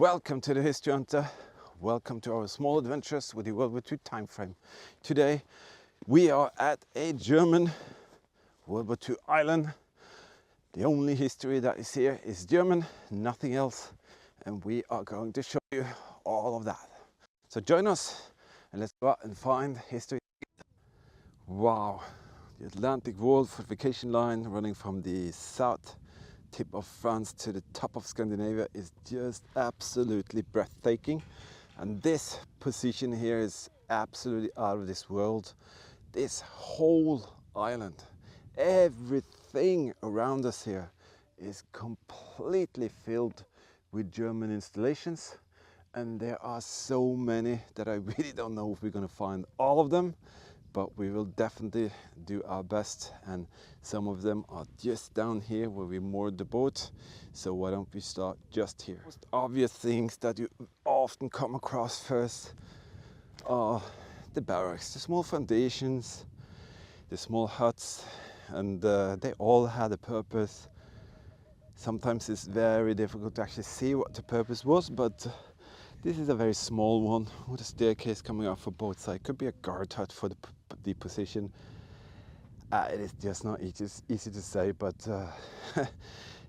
Welcome to the History Hunter. Welcome to our small adventures with the World War II time frame. Today we are at a German World War II island. The only history that is here is German, nothing else, and we are going to show you all of that. So join us and let's go out and find history. Wow, the Atlantic Wall fortification line running from the south tip of France to the top of Scandinavia is just absolutely breathtaking, and this position here is absolutely out of this world. This whole island, everything around us here is completely filled with German installations, and there are so many that I really don't know if we're going to find all of them, but we will definitely do our best, and some of them are just down here where we moored the boat. So why don't we start just here? Most obvious things that you often come across first are the barracks, the small foundations, the small huts, and they all had a purpose. Sometimes it's very difficult to actually see what the purpose was, but this is a very small one with a staircase coming out for both sides. Could be a guard hut for the position. It is just not easy to say, but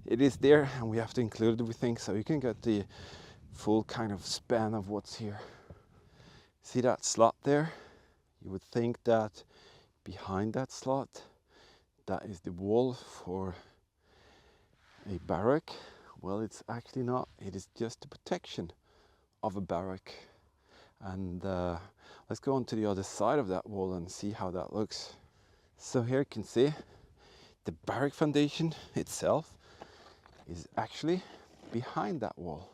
it is there and we have to include it, we think, so you can get the full kind of span of what's here. See that slot there? You would think that behind that slot, that is the wall for a barrack. Well, it's actually not. It is just the protection of a barrack. And let's go on to the other side of that wall and see how that looks. So here you can see the barrack foundation itself is actually behind that wall.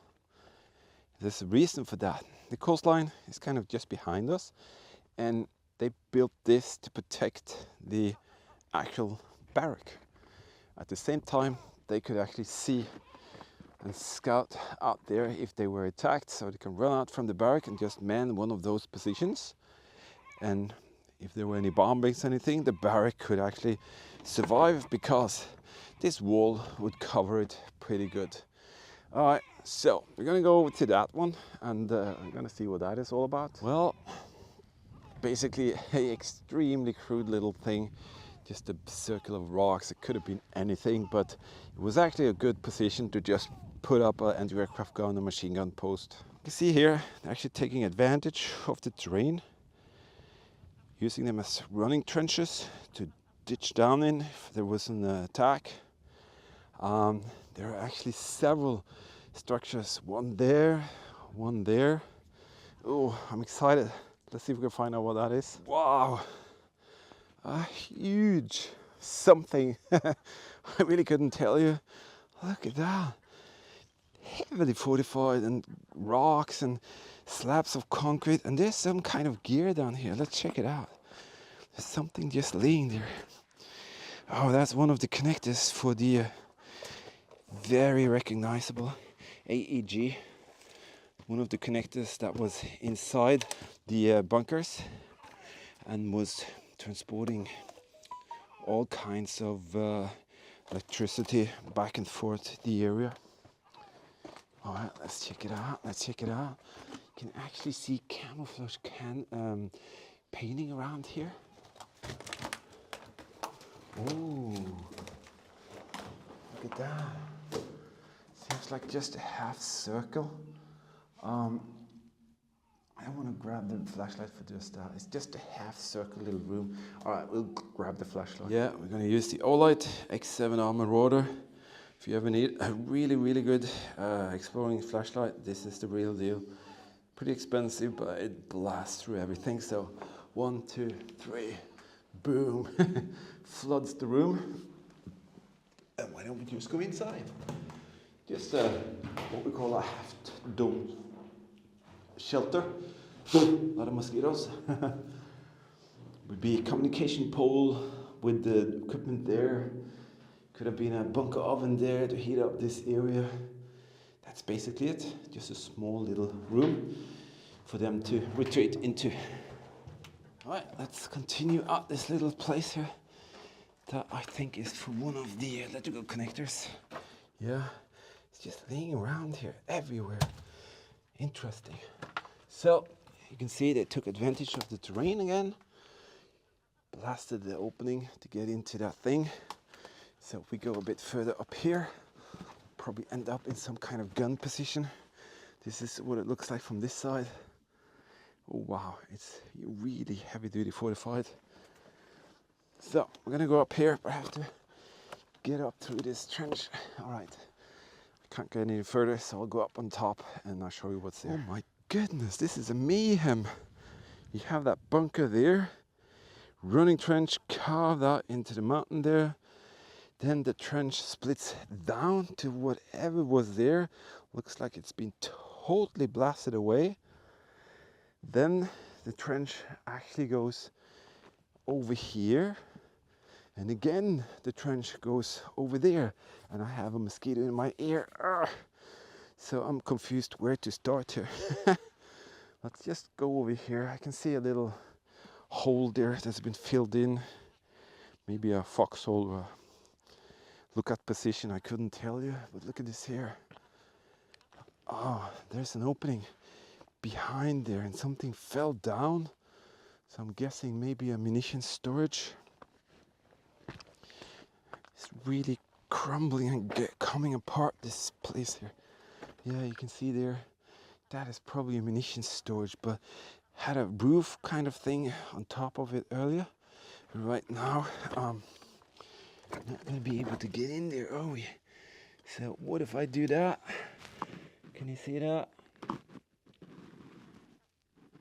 There's a reason for that. The coastline is kind of just behind us, and they built this to protect the actual barrack. At the same time, they could actually see and scout out there if they were attacked, so they can run out from the barrack and just man one of those positions. And if there were any bombings or anything, the barrack could actually survive because this wall would cover it pretty good. All right, so we're gonna go over to that one, and I'm gonna see what that is all about. Well, basically a extremely crude little thing, just a circle of rocks. It could have been anything, but it was actually a good position to just put up an anti-aircraft gun and machine gun post. You can see here, they're actually taking advantage of the terrain, using them as running trenches to ditch down in if there was an attack. There are actually several structures, one there, one there. Oh, I'm excited. Let's see if we can find out what that is. Wow, a huge something. I really couldn't tell you. Look at that. Heavily fortified, and rocks and slabs of concrete, and there's some kind of gear down here. Let's check it out. There's something just laying there. Oh, that's one of the connectors for the very recognizable AEG. One of the connectors that was inside the bunkers and was transporting all kinds of electricity back and forth the area. All right, let's check it out. Let's check it out. You can actually see camouflage painting around here. Oh, look at that. Seems like just a half circle. I want to grab the flashlight for just that. It's just a half circle little room. All right, we'll grab the flashlight. Yeah, we're going to use the Olight X7R Marrauder. If you ever need a really good exploring flashlight, this is the real deal. Pretty expensive, but it blasts through everything. So 1, 2, 3, boom, floods the room. And why don't we just go inside? Just what we call a half-dome shelter. A lot of mosquitoes. Would be a communication pole with the equipment there. Could have been a bunker oven there to heat up this area. That's basically it. Just a small little room for them to retreat into. All right, let's continue out this little place here that I think is for one of the electrical connectors. Yeah, it's just laying around here everywhere. Interesting. So you can see they took advantage of the terrain again, blasted the opening to get into that thing. So if we go a bit further up here, probably end up in some kind of gun position. This is what it looks like from this side. Oh wow, it's really heavy duty fortified. So we're gonna go up here, but I have to get up through this trench. All right, I can't get any further, so I'll go up on top and I'll show you what's there. Oh my goodness, this is a mayhem. You have that bunker there, running trench carved out into the mountain there. Then the trench splits down to whatever was there. Looks like it's been totally blasted away. Then the trench actually goes over here. And again, the trench goes over there. And I have a mosquito in my ear. Ugh. So I'm confused where to start here. Let's just go over here. I can see a little hole there that's been filled in. Maybe a foxhole or a lookout position, I couldn't tell you. But look at this here. Oh, there's an opening behind there and something fell down. So I'm guessing maybe a munition storage. It's really crumbling and coming apart, this place here. Yeah, you can see there. That is probably a munition storage, but had a roof kind of thing on top of it earlier. But right now, not gonna be able to get in there, are we? So what if I do that? Can you see that?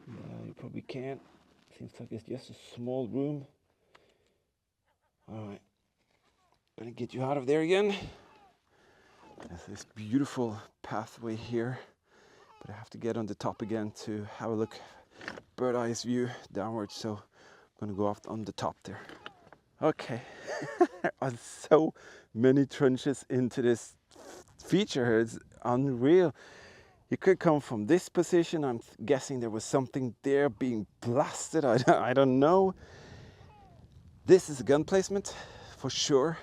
No, you probably can't. Seems like it's just a small room. All right, gonna get you out of there again. There's this beautiful pathway here, but I have to get on the top again to have a look, bird eyes view downwards. So I'm gonna go off on the top there. Okay, there are so many trenches into this feature. It's unreal. You could come from this position. I'm guessing there was something there being blasted. I don't know. This is a gun placement for sure.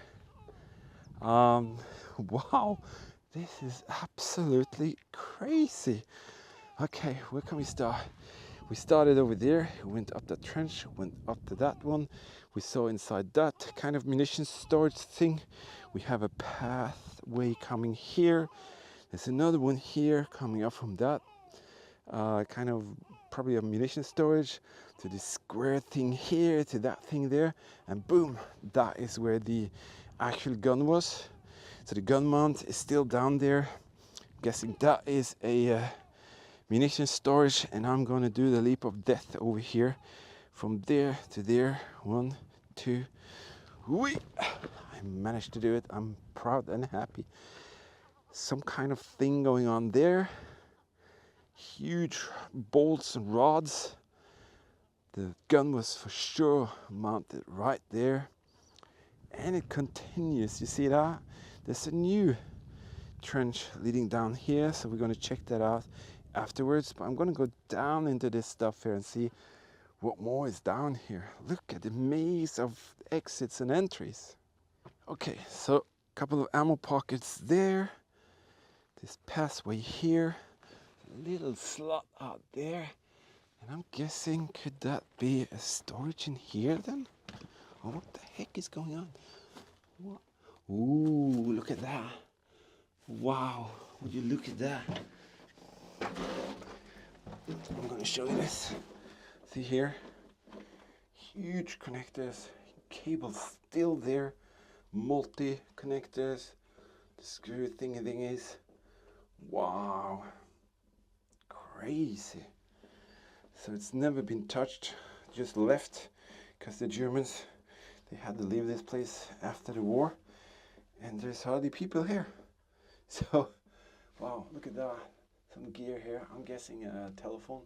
Wow, this is absolutely crazy. Okay, where can we start? We started over there, we went up that trench, went up to that one. We saw inside that kind of munitions storage thing. We have a pathway coming here. There's another one here coming up from that. Kind of probably a munition storage, to this square thing here, to that thing there. And boom, that is where the actual gun was. So the gun mount is still down there. I'm guessing that is a munition storage, and I'm gonna do the leap of death over here from there to there. 1, 2, whee! I managed to do it. I'm proud and happy. Some kind of thing going on there. Huge bolts and rods. The gun was for sure mounted right there, and it continues. You see that? There's a new trench leading down here, so we're going to check that out afterwards. But I'm going to go down into this stuff here and see what more is down here. Look at the maze of exits and entries. Okay, so a couple of ammo pockets there. This pathway here, a little slot out there, and I'm guessing, could that be a storage in here then? Oh, what the heck is going on? What? Ooh, look at that. Wow, would you look at that? I'm going to show you this. See here? Huge connectors, cables still there, multi connectors, the screw thingy-thingies. Wow, crazy. So it's never been touched, just left, because the Germans, they had to leave this place after the war, and there's hardly people here. So, wow, look at that. Some gear here. I'm guessing a telephone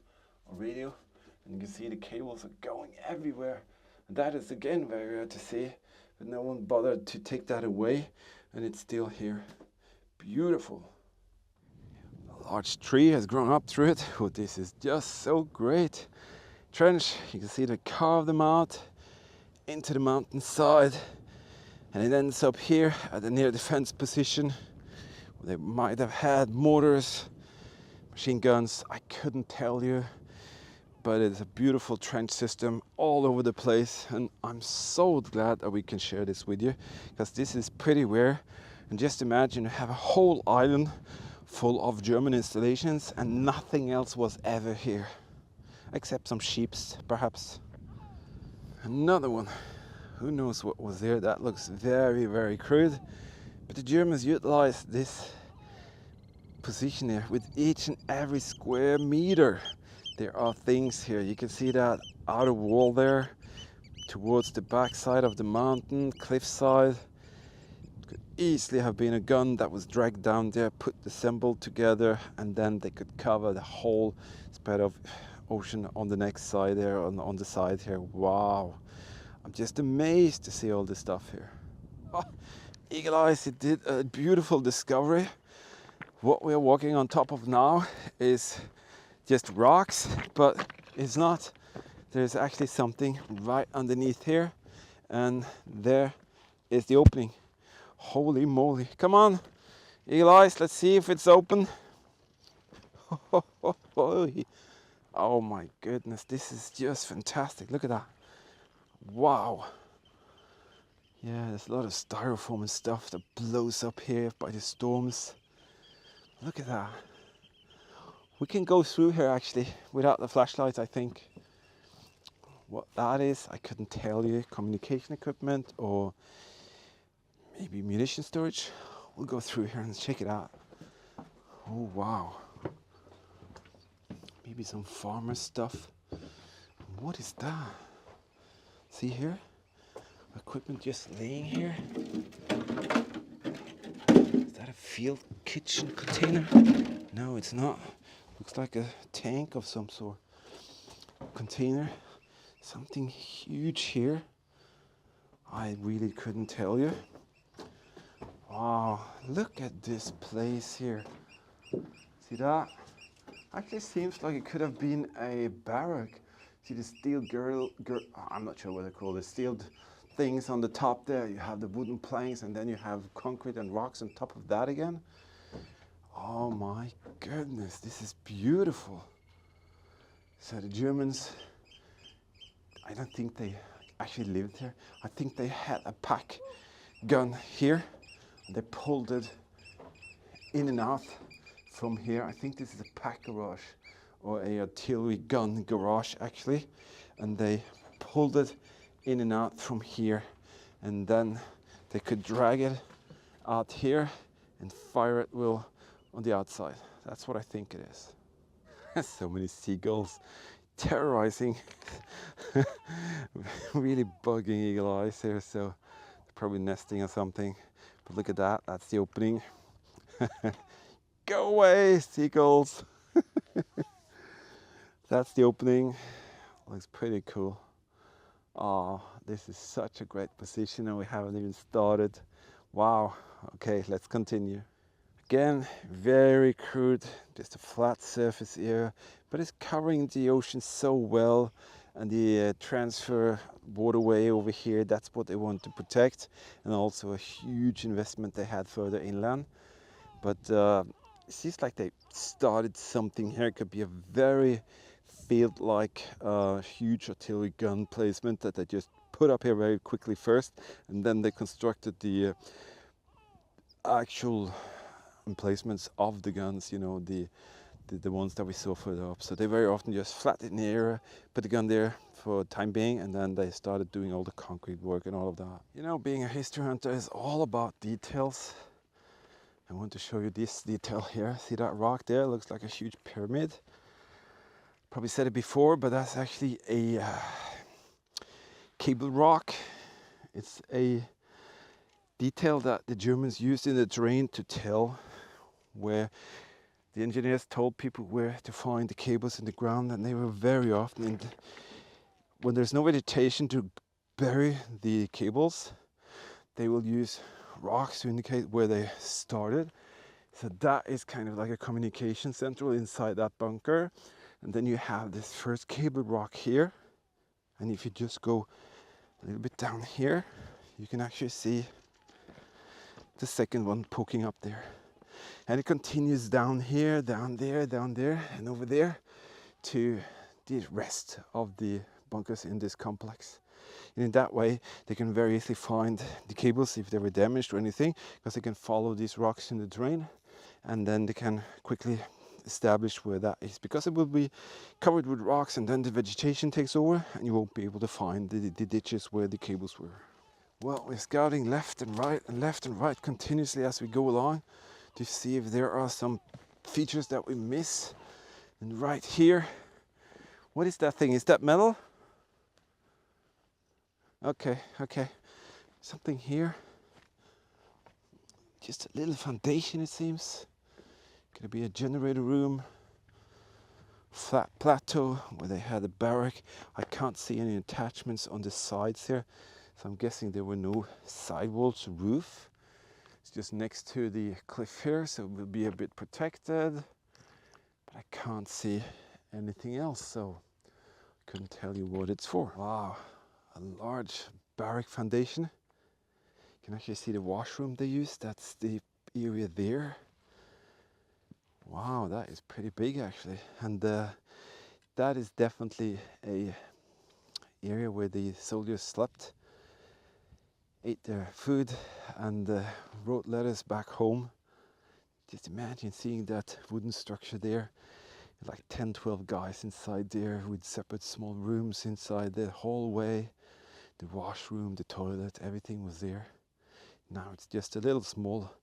or radio, and you can see the cables are going everywhere. And that is again very rare to see, but no one bothered to take that away, and it's still here. Beautiful. A large tree has grown up through it. Oh, this is just so great. Trench, you can see they carved them out into the mountainside, and it ends up here at the near defense position. They might have had mortars, machine guns, I couldn't tell you, but it's a beautiful trench system all over the place, and I'm so glad that we can share this with you, because this is pretty rare. And just imagine you have a whole island full of German installations and nothing else was ever here, except some sheeps perhaps. Another one, who knows what was there. That looks very, very crude, but the Germans utilized this position here with each and every square meter. There are things here. You can see that outer wall there towards the back side of the mountain, cliffside. Could easily have been a gun that was dragged down there, put assembled together, and then they could cover the whole spread of ocean on the next side there, on the side here. Wow, I'm just amazed to see all this stuff here. Oh, Eagle Eyes, it did a beautiful discovery. What we're walking on top of now is just rocks, but it's not. There's actually something right underneath here, and there is the opening. Holy moly. Come on, Eagle Eyes, let's see if it's open. Oh my goodness, this is just fantastic. Look at that. Wow. Yeah, there's a lot of styrofoam and stuff that blows up here by the storms. Look at that. We can go through here actually without the flashlight, I think. What that is, I couldn't tell you. Communication equipment or maybe munition storage. We'll go through here and check it out. Oh wow. Maybe some farmer stuff. What is that? See here? Equipment just laying here. Is that a field kitchen container? No, it's not. Looks like a tank of some sort. Container. Something huge here. I really couldn't tell you. Wow, look at this place here. See that? Actually seems like it could have been a barrack. See the steel I'm not sure what they call it. Steel things on the top there. You have the wooden planks, and then you have concrete and rocks on top of that again. Oh my goodness, this is beautiful. So the Germans, I don't think they actually lived here. I think they had a pack gun here. They pulled it in and out from here. I think this is a pack garage or a artillery gun garage actually. And they pulled it in and out from here. And then they could drag it out here and fire it on the outside. That's what I think it is. So many seagulls terrorizing, really bugging Eagle Eyes here, so they're probably nesting or something. But look at that, that's the opening. Go away, seagulls. That's the opening. Looks pretty cool. Oh, this is such a great position and we haven't even started. Wow. Okay, let's continue. Again, very crude, just a flat surface here, but it's covering the ocean so well, and the transfer waterway over here, that's what they want to protect, and also a huge investment they had further inland. But it seems like they started something here. It could be a very field-like huge artillery gun placement that they just put up here very quickly first, and then they constructed the actual emplacements of the guns, you know, the ones that we saw further up. So they very often just flat in the area, put the gun there for time being, and then they started doing all the concrete work and all of that. You know, being a history hunter is all about details. I want to show you this detail here. See that rock there? Looks like a huge pyramid. Probably said it before, but that's actually a cable rock. It's a detail that the Germans used in the terrain to tell where the engineers told people where to find the cables in the ground, and they were very often when there's no vegetation to bury the cables, they will use rocks to indicate where they started. So that is kind of like a communication central inside that bunker. And then you have this first cable rock here, and if you just go a little bit down here, you can actually see the second one poking up there. and it continues down here, down there, and over there to the rest of the bunkers in this complex. And in that way, they can very easily find the cables if they were damaged or anything, because they can follow these rocks in the drain, and then they can quickly establish where that is, because it will be covered with rocks, and then the vegetation takes over and you won't be able to find the ditches where the cables were. Well, we're scouting left and right continuously as we go along to see if there are some features that we miss. And right here, what is that thing? Is that metal? Okay, something here, just a little foundation it seems. Could be a generator room, flat plateau where they had a barrack. I can't see any attachments on the sides here, so I'm guessing there were no sidewalls or roof. It's just next to the cliff here, so it will be a bit protected, but I can't see anything else, so I couldn't tell you what it's for. Wow, a large barrack foundation. You can actually see the washroom they used. That's the area there. Wow, that is pretty big actually, and that is definitely a area where the soldiers slept, ate their food, and wrote letters back home. Just imagine seeing that wooden structure there, like 10-12 guys inside there with separate small rooms inside, the hallway, the washroom, the toilet, everything was there. Now it's just a little small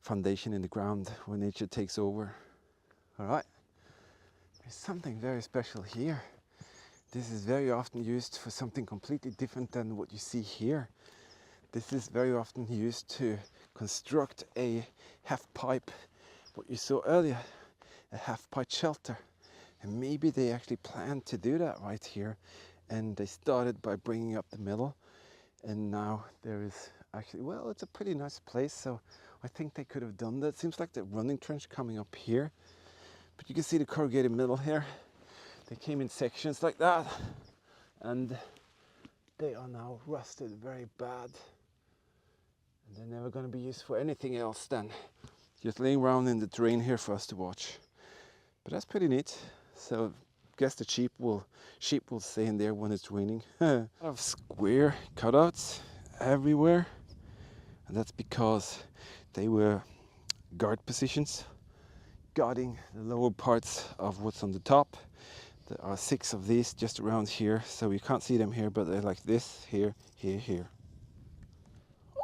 foundation in the ground where nature takes over. All right, there's something very special here. This is very often used for something completely different than what you see here. This is very often used to construct a half-pipe, what you saw earlier, a half-pipe shelter. And maybe they actually planned to do that right here, and they started by bringing up the metal, and now there is actually, well, it's a pretty nice place, so I think they could have done that. It seems like the running trench coming up here, but you can see the corrugated metal here. They came in sections like that, and they are now rusted very bad, and they're never going to be used for anything else than just laying around in the drain here for us to watch. But that's pretty neat. So I guess the sheep will stay in there when it's raining. A lot of square cutouts everywhere, and that's because they were guard positions guarding the lower parts of what's on the top. There are 6 of these just around here, so you can't see them here, but they're like this, here, here, here.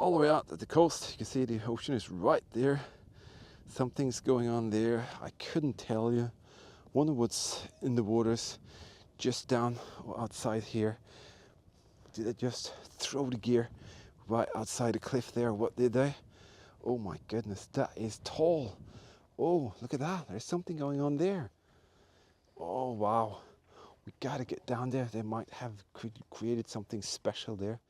All the way out at the coast, you can see the ocean is right there. Something's going on there. I couldn't tell you. Wonder what's in the waters just down or outside here. Did they just throw the gear right outside the cliff there? What did they? Oh my goodness, that is tall. Oh, look at that. There's something going on there. Oh, wow. We gotta get down there. They might have created something special there.